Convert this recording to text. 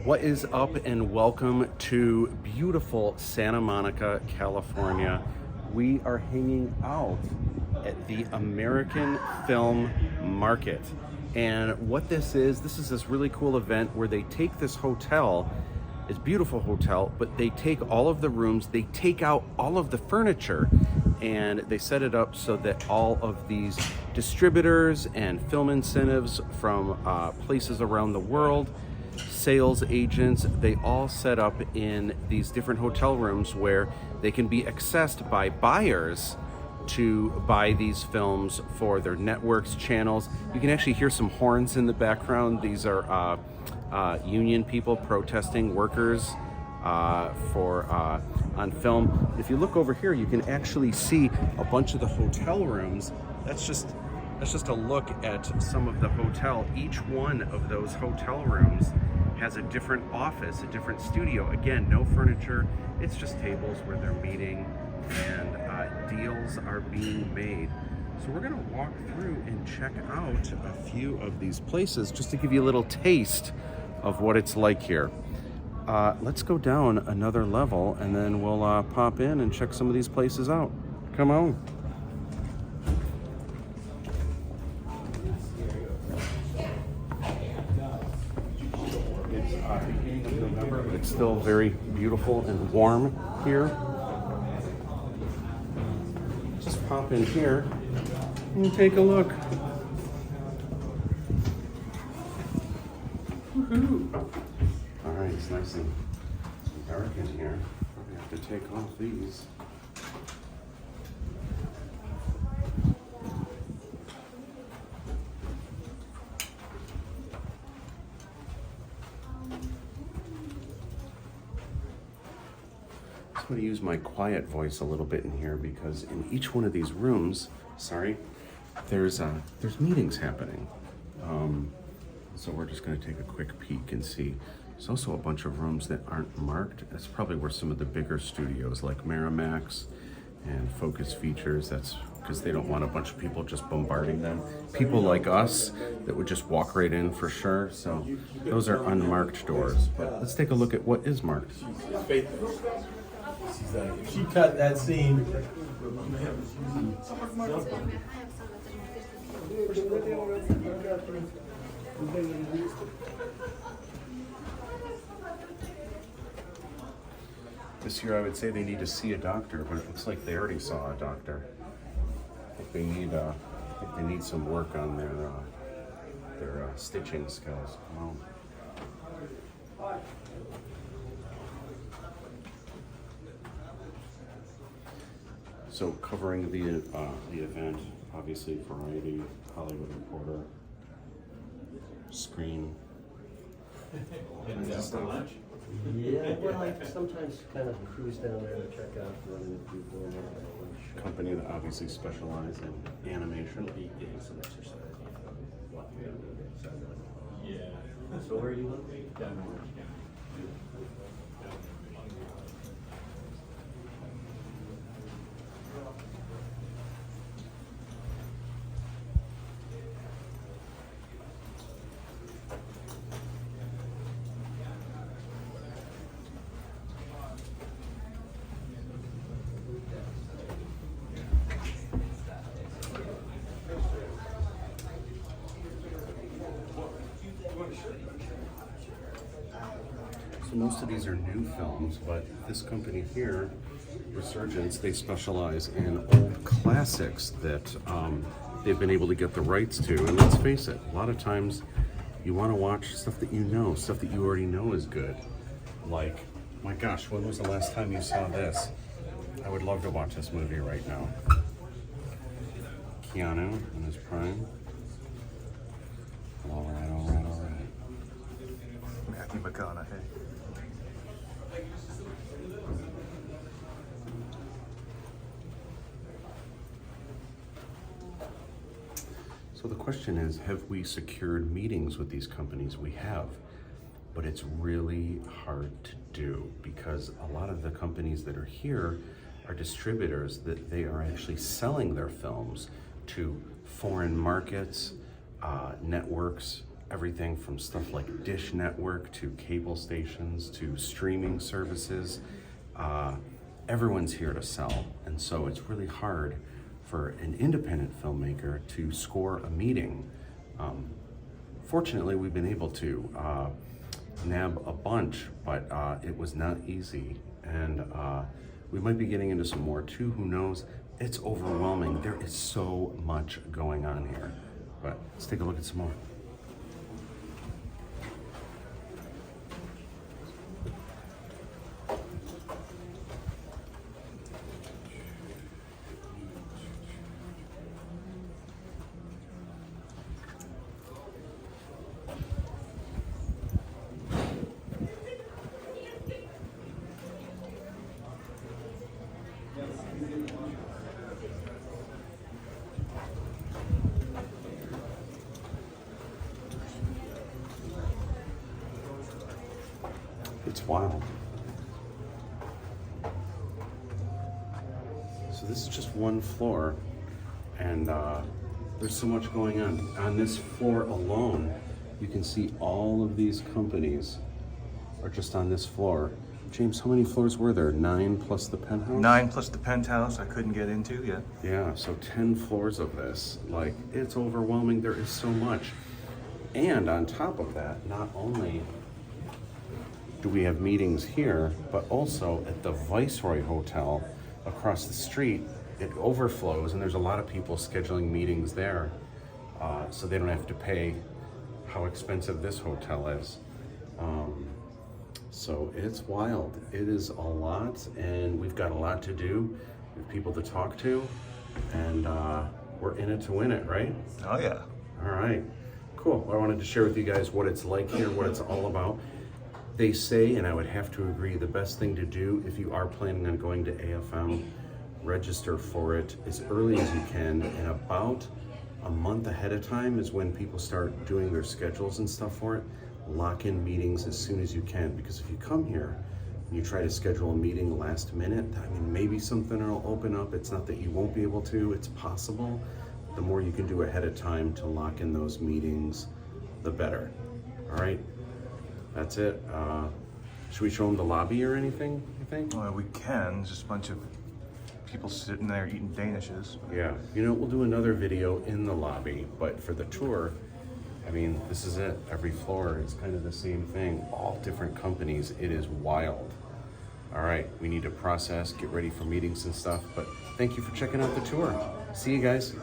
What is up, and welcome to beautiful Santa Monica, California. We are hanging out at the American Film Market. And what this is this really cool event where they take this hotel, this beautiful hotel, but they take all of the rooms, they take out all of the furniture, and they set it up so that all of these distributors and film incentives from places around the world, sales agents, they all set up in these different hotel rooms where they can be accessed by buyers to buy these films for their networks, channels. You can actually hear some horns in the background. These are union people protesting, workers on film. If you look over here, you can actually see a bunch of the hotel rooms. That's just a look at some of the hotel. Each one of those hotel rooms has a different office, a different studio. Again, no furniture. It's just tables where they're meeting and deals are being made. So we're gonna walk through and check out a few of these places just to give you a little taste of what it's like here. Let's go down another level and then we'll pop in and check some of these places out. Come on. It's beginning of November, but it's still very beautiful and warm here. Just pop in here and take a look. Woohoo! All right, it's nice and dark in here. Probably have to take off these. I'm going to use my quiet voice a little bit in here because in each one of these rooms, there's meetings happening. So we're just going to take a quick peek and see. There's also a bunch of rooms that aren't marked. That's probably where some of the bigger studios like Miramax and Focus Features, that's because they don't want a bunch of people just bombarding them. People like us that would just walk right in for sure. So those are unmarked doors. But let's take a look at what is marked. If she cut that scene. This year I would say they need to see a doctor, but it looks like they already saw a doctor. I think they need some work on their stitching skills. Come on. So covering the event, obviously Variety, Hollywood Reporter, Screen. Yeah, well, I sometimes kind of cruise down there to check out the other people and lunch. Company that obviously specializes in animation. Be getting some exercise. Yeah. So where are you looking? Down there. So most of these are new films, but this company here, Resurgence, they specialize in old classics that they've been able to get the rights to. And let's face it, a lot of times you want to watch stuff that you know, stuff that you already know is good. Like, my gosh, when was the last time you saw this? I would love to watch this movie right now. Keanu in his prime. All right. Matthew McConaughey. So the question is, have we secured meetings with these companies? We have, but it's really hard to do because a lot of the companies that are here are distributors that they are actually selling their films to foreign markets, networks, everything from stuff like Dish Network to cable stations to streaming services. Everyone's here to sell, and so it's really hard for an independent filmmaker to score a meeting. Fortunately, we've been able to nab a bunch, but it was not easy, and we might be getting into some more too, who knows. It's overwhelming. There is so much going on here, but let's take a look at some more. It's wild. So this is just one floor, and there's so much going on. On this floor alone, you can see all of these companies are just on this floor. James, how many floors were there? 9 plus the penthouse? 9 plus the penthouse I couldn't get into yet. Yeah, so 10 floors of this. Like, it's overwhelming. There is so much. And on top of that, not only do we have meetings here, but also at the Viceroy Hotel across the street, it overflows, and there's a lot of people scheduling meetings there, so they don't have to pay how expensive this hotel is. So it's wild. It is a lot, and we've got a lot to do. We have people to talk to, and we're in it to win it, right? Oh yeah. All right, cool. Well, I wanted to share with you guys what it's like here, what it's all about. They say, and I would have to agree, the best thing to do if you are planning on going to AFM, register for it as early as you can, and about a month ahead of time is when people start doing their schedules and stuff for it. Lock in meetings as soon as you can, because if you come here and you try to schedule a meeting last minute, I mean, maybe something will open up. It's not that you won't be able to, it's possible. The more you can do ahead of time to lock in those meetings, the better. All right, that's it. Should we show them the lobby or anything, you think? Well, we can. Just a bunch of people sitting there eating Danishes. Yeah, you know, we'll do another video in the lobby, but for the tour, I mean, this is it. Every floor is kind of the same thing. All different companies. It is wild. All right, we need to process, get ready for meetings and stuff, but thank you for checking out the tour. See you guys.